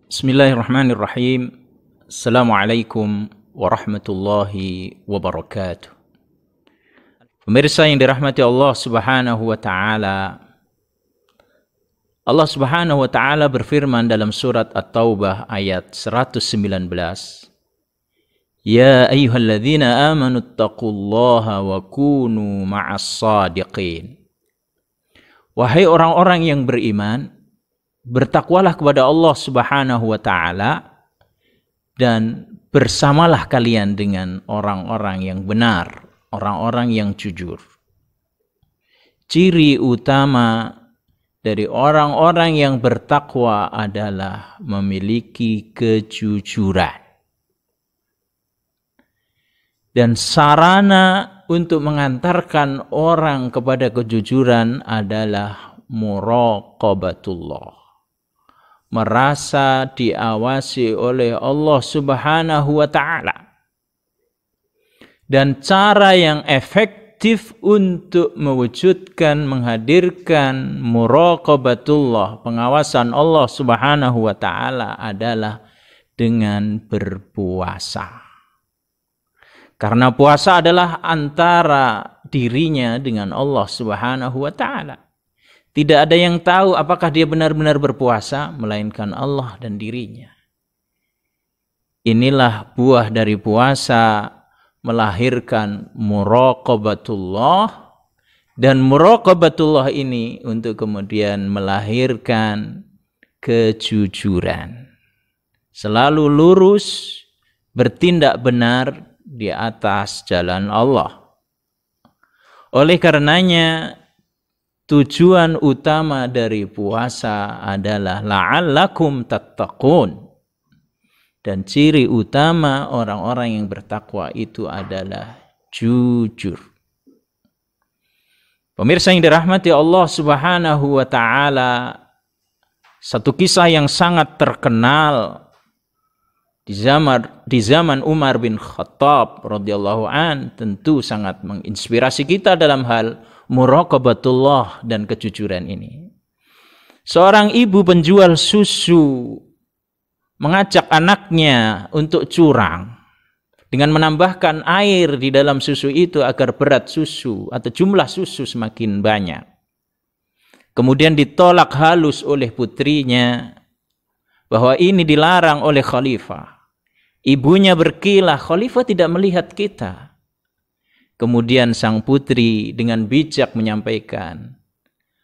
Bismillahirrahmanirrahim. Assalamualaikum warahmatullahi wabarakatuh. Pemirsa yang dirahmati Allah Subhanahu wa taala. Allah Subhanahu wa taala berfirman dalam surat At-Taubah ayat 119. Ya ayyuhalladzina amanu taqullaha wa kunu ma'as shadiqin. Wahai orang-orang yang beriman, bertakwalah kepada Allah Subhanahu wa taala dan bersamalah kalian dengan orang-orang yang benar, orang-orang yang jujur. Ciri utama dari orang-orang yang bertakwa adalah memiliki kejujuran. Dan sarana untuk mengantarkan orang kepada kejujuran adalah muraqabatullah. Merasa diawasi oleh Allah Subhanahu wa taala. Dan cara yang efektif untuk mewujudkan, menghadirkan muraqabatullah, pengawasan Allah Subhanahu wa taala adalah dengan berpuasa. Karena puasa adalah antara dirinya dengan Allah Subhanahu wa taala. Tidak ada yang tahu apakah dia benar-benar berpuasa, melainkan Allah dan dirinya. Inilah buah dari puasa, melahirkan muraqabatullah. Dan muraqabatullah ini untuk kemudian melahirkan kejujuran. Selalu lurus, bertindak benar di atas jalan Allah. Oleh karenanya, tujuan utama dari puasa adalah la'allakum tattaqun. Dan ciri utama orang-orang yang bertakwa itu adalah jujur. Pemirsa yang dirahmati Allah Subhanahu wa taala, satu kisah yang sangat terkenal di zaman Umar bin Khattab radhiyallahu an tentu sangat menginspirasi kita dalam hal muraqabatullah dan kejujuran ini. Seorang ibu penjual susu mengajak anaknya untuk curang dengan menambahkan air di dalam susu itu agar berat susu atau jumlah susu semakin banyak. Kemudian ditolak halus oleh putrinya bahwa ini dilarang oleh khalifah. Ibunya berkilah, khalifah tidak melihat kita. Kemudian sang putri dengan bijak menyampaikan,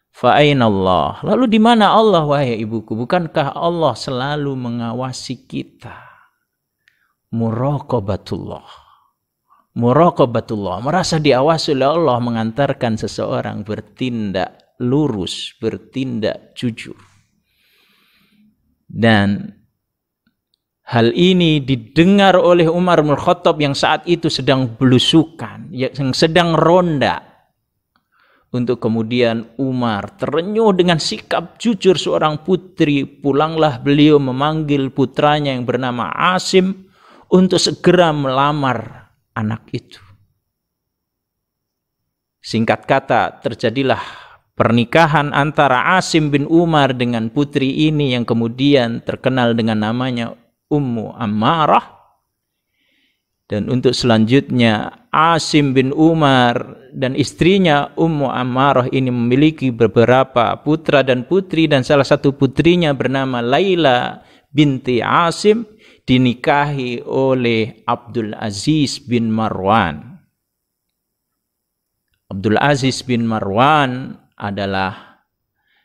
"Fa'aina Allah?" Lalu di mana Allah, wahai ibuku? Bukankah Allah selalu mengawasi kita? Muraqabatullah. Muraqabatullah, merasa diawasi oleh Allah mengantarkan seseorang bertindak lurus, bertindak jujur. Dan hal ini didengar oleh Umar bin Khattab yang saat itu sedang belusukan, yang sedang ronda. Untuk kemudian Umar terenyuh dengan sikap jujur seorang putri. Pulanglah beliau memanggil putranya yang bernama Asim untuk segera melamar anak itu. Singkat kata, terjadilah pernikahan antara Asim bin Umar dengan putri ini yang kemudian terkenal dengan namanya Ummu Ammarah. Dan untuk selanjutnya Asim bin Umar dan istrinya Ummu Ammarah ini memiliki beberapa putra dan putri, dan salah satu putrinya bernama Laila binti Asim dinikahi oleh Abdul Aziz bin Marwan. Abdul Aziz bin Marwan adalah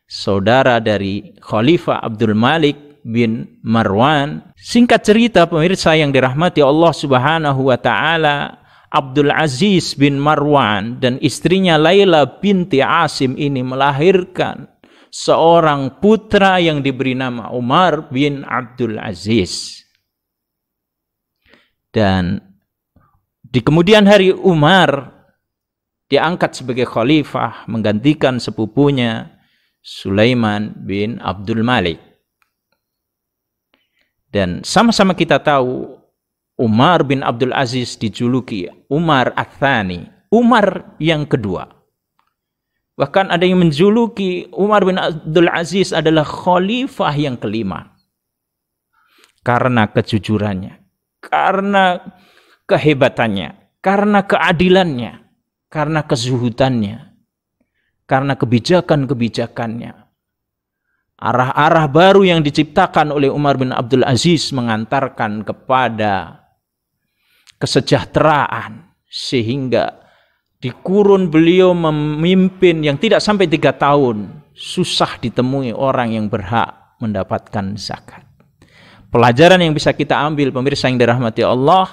saudara dari Khalifah Abdul Malik bin Marwan. Singkat cerita pemirsa yang dirahmati Allah Subhanahu wa taala, Abdul Aziz bin Marwan dan istrinya Laila binti Asim ini melahirkan seorang putra yang diberi nama Umar bin Abdul Aziz. Dan di kemudian hari Umar diangkat sebagai khalifah menggantikan sepupunya Sulaiman bin Abdul Malik. Dan sama-sama kita tahu Umar bin Abdul Aziz dijuluki Umar Ats-Tsani, Umar yang kedua. Bahkan ada yang menjuluki Umar bin Abdul Aziz adalah khalifah yang kelima. Karena kejujurannya, karena kehebatannya, karena keadilannya, karena kezuhudannya, karena kebijakan-kebijakannya. Arah-arah baru yang diciptakan oleh Umar bin Abdul Aziz mengantarkan kepada kesejahteraan, sehingga di kurun beliau memimpin yang tidak sampai 3 tahun, susah ditemui orang yang berhak mendapatkan zakat. Pelajaran yang bisa kita ambil, pemirsa yang dirahmati Allah,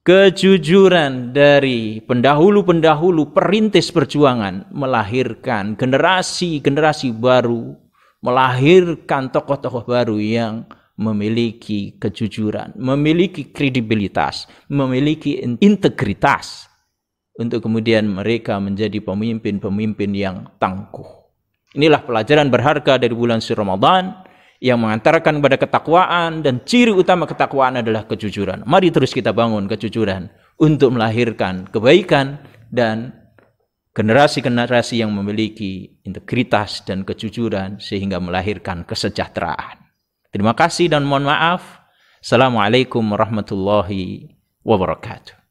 kejujuran dari pendahulu-pendahulu perintis perjuangan melahirkan generasi-generasi baru, melahirkan tokoh-tokoh baru yang memiliki kejujuran, memiliki kredibilitas, memiliki integritas, untuk kemudian mereka menjadi pemimpin-pemimpin yang tangguh. Inilah pelajaran berharga dari bulan suci Ramadan yang mengantarkan kepada ketakwaan, dan ciri utama ketakwaan adalah kejujuran. Mari terus kita bangun kejujuran untuk melahirkan kebaikan dan generasi-generasi yang memiliki integritas dan kejujuran sehingga melahirkan kesejahteraan. Terima kasih dan mohon maaf. Assalamualaikum warahmatullahi wabarakatuh.